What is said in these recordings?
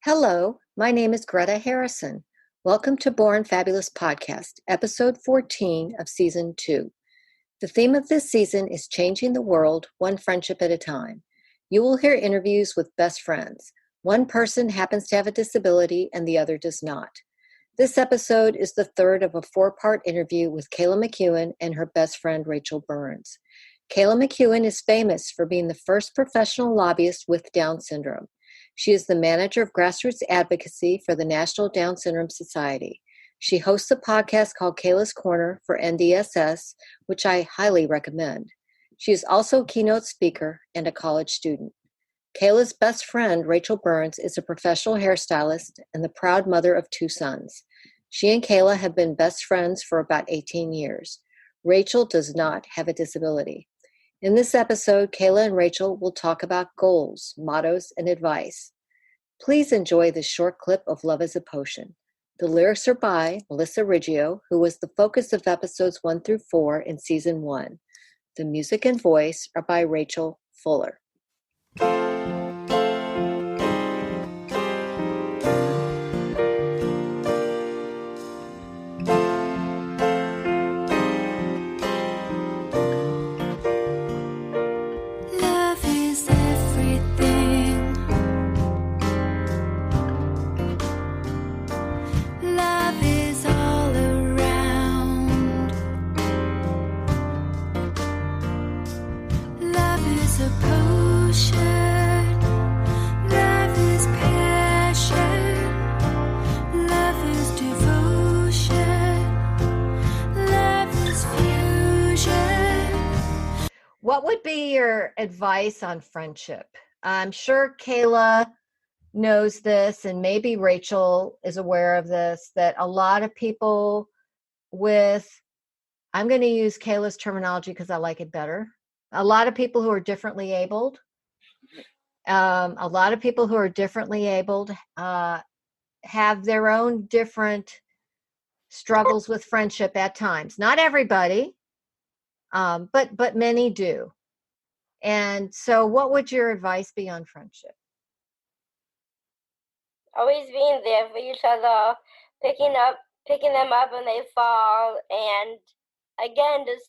Hello, my name is Greta Harrison. Welcome to Born Fabulous Podcast, episode 14 of season 2. The theme of this season is changing the world one friendship at a time. You will hear interviews with best friends. One person happens to have a disability and the other does not. This episode is the third of a 4-part interview with Kayla McKeon and her best friend Rachel Burns. Kayla McKeon is famous for being the first professional lobbyist with Down syndrome. She is the manager of grassroots advocacy for the National Down Syndrome Society. She hosts a podcast called Kayla's Corner for NDSS, which I highly recommend. She is also a keynote speaker and a college student. Kayla's best friend, Rachel Burns, is a professional hairstylist and the proud mother of 2 sons. She and Kayla have been best friends for about 18 years. Rachel does not have a disability. In this episode, Kayla and Rachel will talk about goals, mottos, and advice. Please enjoy this short clip of Love is a Potion. The lyrics are by Melissa Riggio, who was the focus of episodes 1 through 4 in season 1. The music and voice are by Rachel Fuller. What would be your advice on friendship? I'm sure Kayla knows this, and maybe Rachel is aware of this, that a lot of people I'm going to use Kayla's terminology because I like it better. A lot of people who are differently abled, have their own different struggles with friendship at times. Not everybody. But many do. And so what would your advice be on friendship? Always being there for each other, picking them up when they fall, and again, just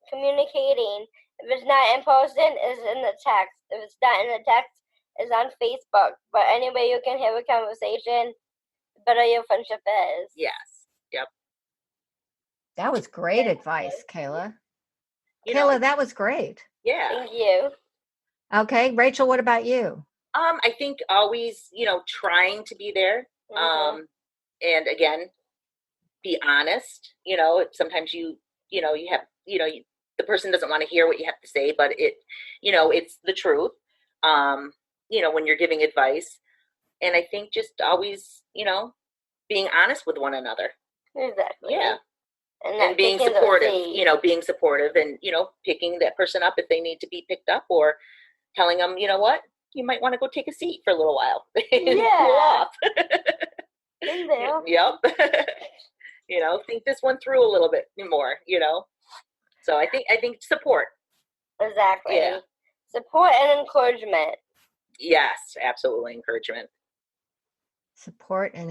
communicating. If it's not in person, it's in the text. If it's not in the text, it's on Facebook. But anyway, you can have a conversation, the better your friendship is. Yes. Yep. That was great advice, Kayla. Kayla, that was great. Yeah. Thank you. Okay. Rachel, what about you? I think always, trying to be there. Mm-hmm. And again, be honest. Sometimes you have, the person doesn't want to hear what you have to say, but it's the truth. When you're giving advice. And I think just always, being honest with one another. Exactly. Yeah. And being supportive, being supportive and, picking that person up if they need to be picked up, or telling them, you know what, you might want to go take a seat for a little while. And cool off. In there. Yep. Think this one through a little bit more, So I think support. Exactly. Yeah. Support and encouragement. Yes, absolutely. Encouragement. Support and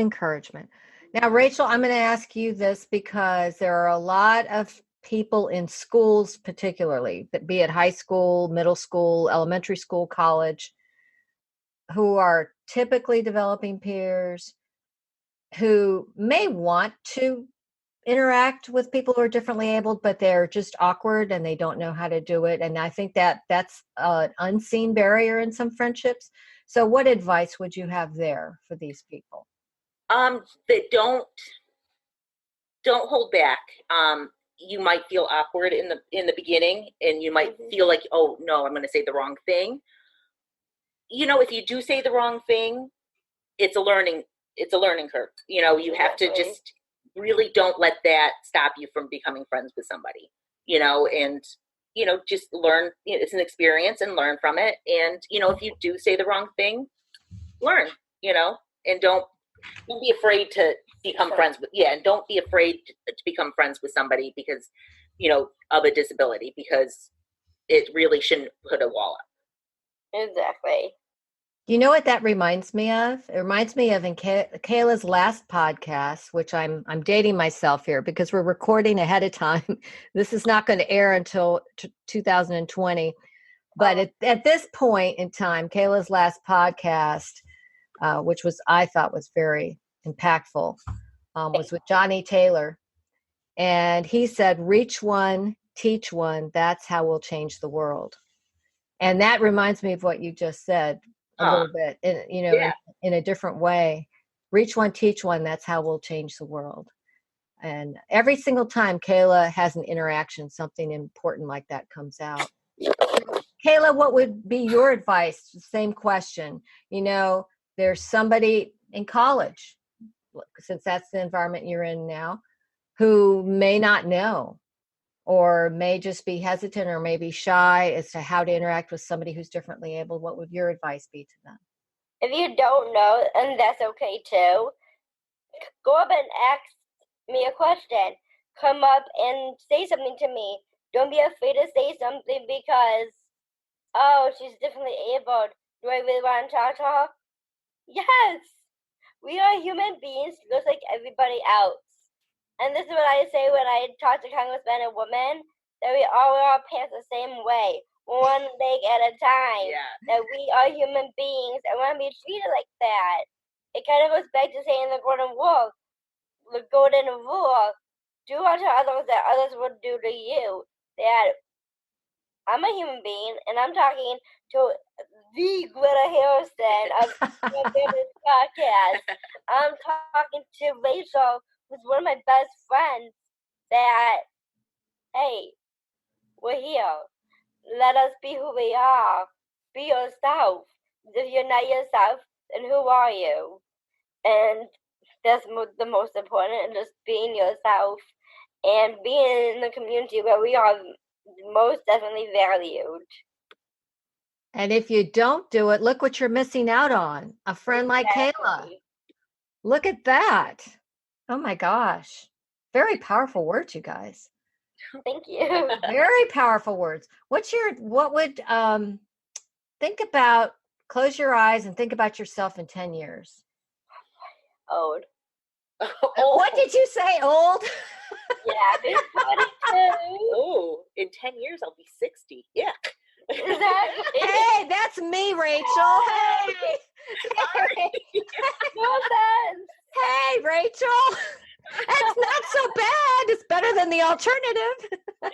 encouragement. Now, Rachel, I'm going to ask you this because there are a lot of people in schools, particularly, be it high school, middle school, elementary school, college, who are typically developing peers, who may want to interact with people who are differently abled, but they're just awkward and they don't know how to do it. And I think that's an unseen barrier in some friendships. So what advice would you have there for these people? That don't hold back. You might feel awkward in the beginning, and you might feel like, oh no, I'm going to say the wrong thing. If you do say the wrong thing, it's a learning curve. You have to just really don't let that stop you from becoming friends with somebody. And just learn. It's an experience, and learn from it. And if you do say the wrong thing, learn. And don't be afraid to become friends with, and don't be afraid to become friends with somebody because, of a disability, because it really shouldn't put a wall up. Exactly. You know what that reminds me of? It reminds me of in Kayla's last podcast, which I'm dating myself here because we're recording ahead of time. This is not going to air until 2020. But at this point in time, Kayla's last podcast, which I thought was very impactful, was with Johnny Taylor. And he said, reach one, teach one. That's how we'll change the world. And that reminds me of what you just said a little bit, in a different way. Reach one, teach one. That's how we'll change the world. And every single time Kayla has an interaction, something important like that comes out. Kayla, what would be your advice? Same question. There's somebody in college, since that's the environment you're in now, who may not know or may just be hesitant or maybe shy as to how to interact with somebody who's differently able. What would your advice be to them? If you don't know, and that's okay too, go up and ask me a question. Come up and say something to me. Don't be afraid to say something because, she's differently abled. Do I really want to talk to her? Yes! We are human beings just like everybody else. And this is what I say when I talk to congressmen and women, that we all wear our pants the same way, one leg at a time. Yeah. That we are human beings and want to be treated like that. It kind of goes back to saying the golden rule, do unto others that others would do to you. That I'm a human being, and I'm talking to the Greta Harrison of this podcast. I'm talking to Rachel, who's one of my best friends, that, hey, we're here. Let us be who we are. Be yourself. If you're not yourself, then who are you? And that's the most important, and just being yourself and being in the community where we are most definitely valued. And if you don't do it, look what you're missing out on. A friend like Kayla. Look at that. Oh my gosh. Very powerful words, you guys. Thank you. Very powerful words. Think about, close your eyes and think about yourself in 10 years. Old. What did you say, old? Yeah, I've been 42. Oh, in 10 years, I'll be 60. Yeah. Exactly. Hey, that's me, Rachel. Hey. No offense. Hey, Rachel. That's not so bad. It's better than the alternative. Don't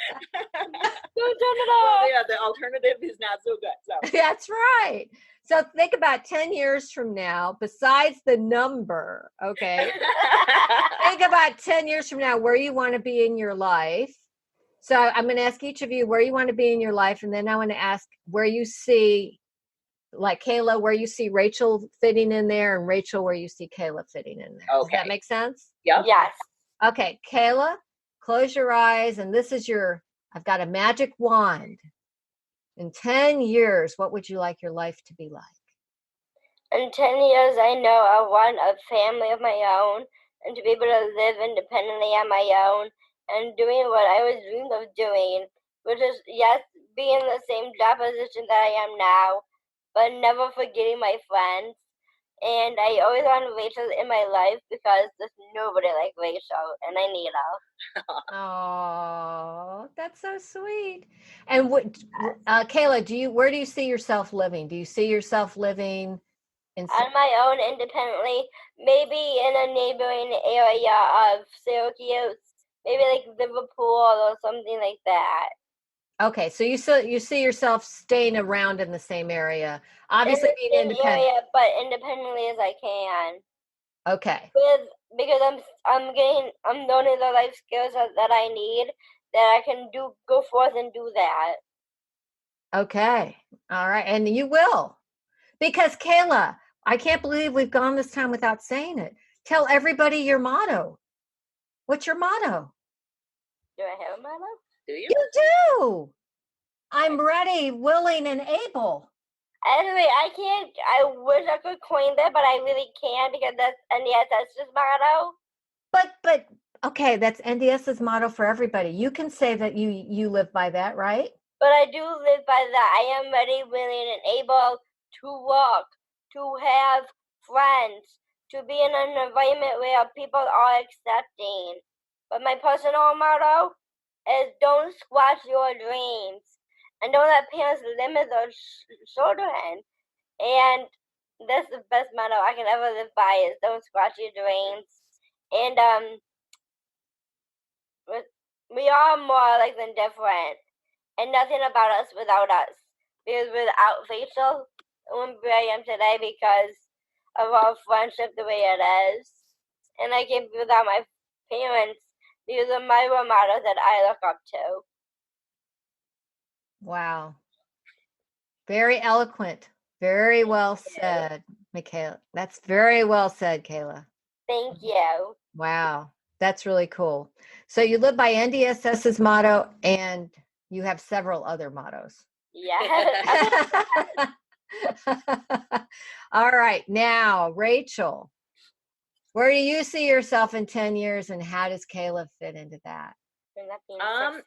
turn it off. Well, yeah, the alternative is not so good. So. That's right. So think about 10 years from now, besides the number, okay? Think about 10 years from now where you want to be in your life. So I'm going to ask each of you where you want to be in your life, and then I want to ask where you see, like Kayla, where you see Rachel fitting in there, and Rachel, where you see Kayla fitting in there. Okay. Does that make sense? Yep. Yes. Okay, Kayla, close your eyes, and this is I've got a magic wand. In 10 years, what would you like your life to be like? In 10 years, I know I want a family of my own and to be able to live independently on my own and doing what I always dreamed of doing, which is, yes, be in the same job position that I am now, but never forgetting my friends. And I always want Rachel in my life because there's nobody like Rachel, and I need her. Oh, that's so sweet. And Kayla, where do you see yourself living? Do you see yourself living on my own independently, maybe in a neighboring area of Syracuse, maybe like Liverpool or something like that. Okay, so you see yourself staying around in the same area, obviously being independent, area, but independently as I can. Okay. Because I'm learning the life skills that I need, that I can go forth and do that. Okay, all right, and you will, because Kayla, I can't believe we've gone this time without saying it. Tell everybody your motto. What's your motto? Do I have a motto? Do you? You do. I'm ready, willing, and able. Anyway, I wish I could coin that, but I really can't because that's NDSS's motto. But okay, that's NDS's motto for everybody. You can say that you live by that, right? But I do live by that. I am ready, willing, and able to walk to have friends, to be in an environment where people are accepting. But my personal motto is don't squash your dreams and don't let parents limit their children. And that's the best motto I can ever live by is don't squash your dreams. And we are more alike than different, and nothing about us without us. Because without Rachel, I wouldn't be where I am today because of our friendship the way it is. And I can't be without my parents because of my role models that I look up to. Wow. Very eloquent. Very well said, Michaela. That's very well said, Kayla. Thank you. Wow. That's really cool. So you live by NDSS's motto and you have several other mottos. Yeah. All right. Now, Rachel, where do you see yourself in 10 years and how does Kayla fit into that?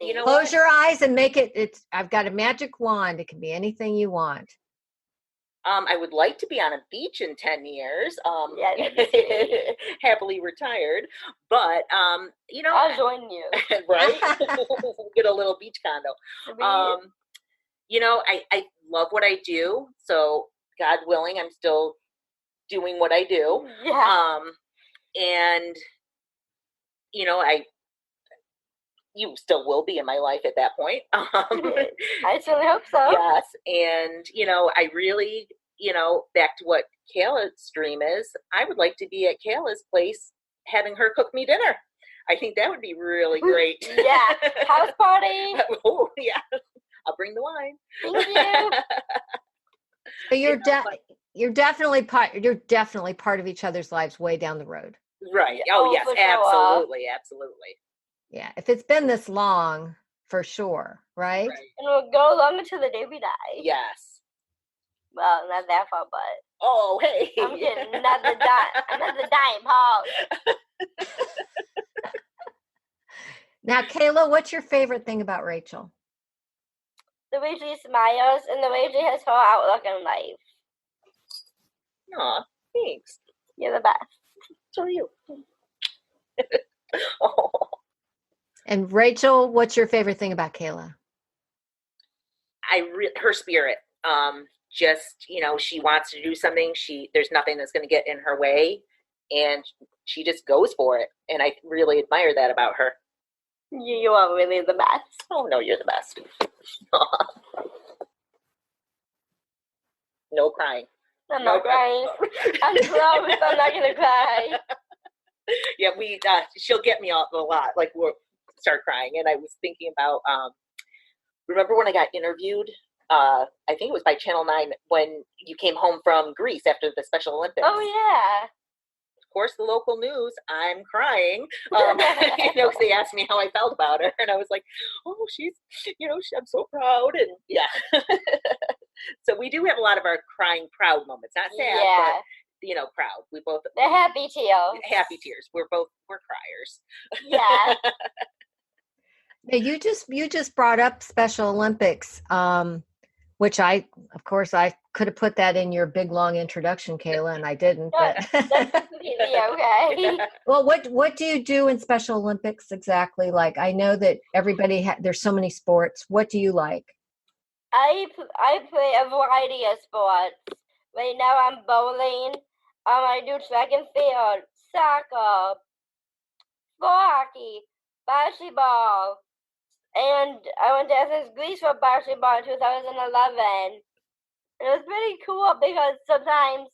You know Close what? your eyes and make it. I've got a magic wand. It can be anything you want. I would like to be on a beach in 10 years, Yeah, happily retired, but, you know, I'll join you. right? Get a little beach condo. You know, I love what I do. So God willing, I'm still doing what I do. Yeah. And, you know, you still will be in my life at that point. I certainly hope so. Yes. And, you know, I really, you know, back to what Kayla's dream is, I would like to be at Kayla's place having her cook me dinner. I think that would be really great. Yeah. House party. Oh, yeah. I'll bring the wine. Thank you. So you're definitely part of each other's lives way down the road. Right. Oh, yes, for sure. absolutely. Absolutely. Yeah. If it's been this long, for sure. Right? Right. And we'll go along until the day we die. Yes. Well, not that far, but. Oh, hey. I'm kidding. Not the dime, Paul. Now, Kayla, what's your favorite thing about Rachel? The way she smiles and the way she has her outlook in life. Aw, thanks. You're the best. So are you. Oh. And Rachel, what's your favorite thing about Kayla? Her spirit. Just, you know, she wants to do something. There's nothing that's going to get in her way, and she just goes for it. And I really admire that about her. You are really the best. Oh no, you're the best. No crying. I'm not crying. I'm promise I'm not gonna cry. Yeah, she'll get me a lot. Like we'll start crying. And I was thinking about remember when I got interviewed? I think it was by Channel 9 when you came home from Greece after the Special Olympics. Oh yeah. Of course, the local news, I'm crying, you know, because they asked me how I felt about her, and I was like, oh, she's, you know, I'm so proud, and yeah. So we do have a lot of our crying proud moments, not sad, but, you know, proud. We both. The happy tears. Happy tears. We're criers. Yeah. Now, you just brought up Special Olympics, which I could have put that in your big long introduction, Kayla, and I didn't. But That's completely okay. Well, what do you do in Special Olympics exactly? Like, I know that everybody there's so many sports. What do you like? I play a variety of sports. Right now I'm bowling. I do track and field, soccer, hockey, basketball. And I went to Athens, Greece for basketball in 2011. And it was pretty cool because sometimes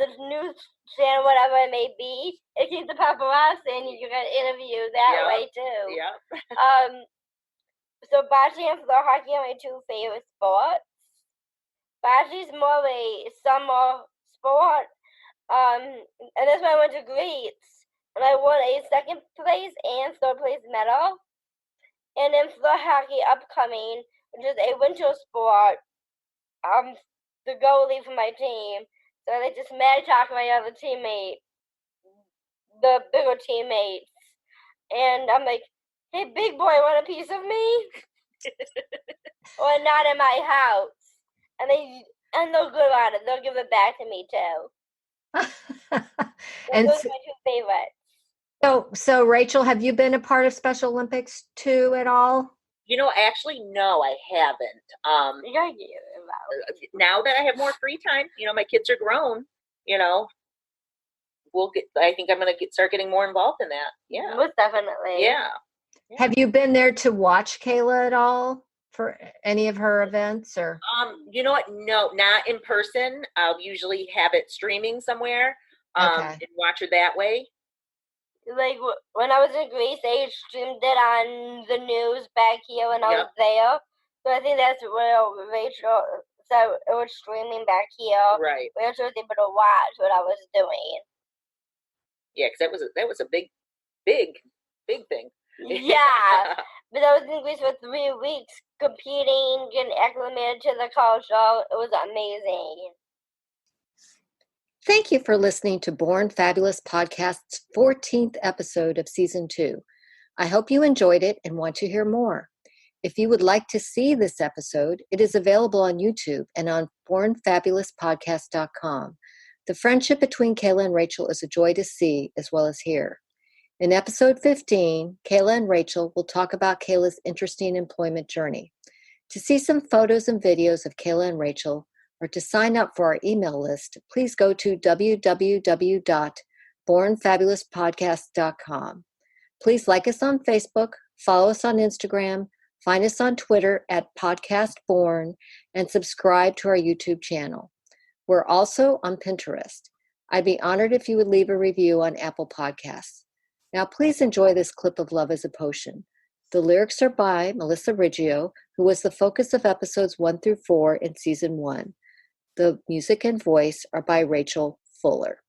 the news channel, whatever it may be, it keeps the paparazzi and you can interview that way too. Yeah. So bocce and floor hockey are my two favorite sports. Bocce's more of a summer sport. And that's when I went to Greece. And I won a second place and third place medal. And then floor hockey upcoming, which is a winter sport, the goalie for my team. So they just mad talk my other teammate, the bigger teammates. And I'm like, hey, big boy, want a piece of me? Or not in my house. And they And they're good on it. They'll give it back to me too. And Those are my two favorites. so Rachel, have you been a part of Special Olympics too at all? Actually, no, I haven't. Now that I have more free time, my kids are grown, I think I'm going to start getting more involved in that. Yeah. Most definitely. Yeah. Have you been there to watch Kayla at all for any of her events or? You know what? No, not in person. I'll usually have it streaming somewhere, and watch her that way. Like when I was in Greece, they streamed it on the news back here when I was there. So I think that's where Rachel, so it was streaming back here. Right. Rachel was able to watch what I was doing. Yeah, because that was a big thing. Yeah, but I was in Greece for 3 weeks competing, getting acclimated to the culture. It was amazing. Thank you for listening to Born Fabulous Podcast's 14th episode of Season 2. I hope you enjoyed it and want to hear more. If you would like to see this episode, it is available on YouTube and on bornfabulouspodcast.com. The friendship between Kayla and Rachel is a joy to see as well as hear. In episode 15, Kayla and Rachel will talk about Kayla's interesting employment journey. To see some photos and videos of Kayla and Rachel, or to sign up for our email list, please go to www.bornfabulouspodcast.com. Please like us on Facebook, follow us on Instagram, find us on Twitter at podcastborn, and subscribe to our YouTube channel. We're also on Pinterest. I'd be honored if you would leave a review on Apple Podcasts. Now, please enjoy this clip of Love is a Potion. The lyrics are by Melissa Riggio, who was the focus of episodes 1 through 4 in Season 1. The music and voice are by Rachel Fuller.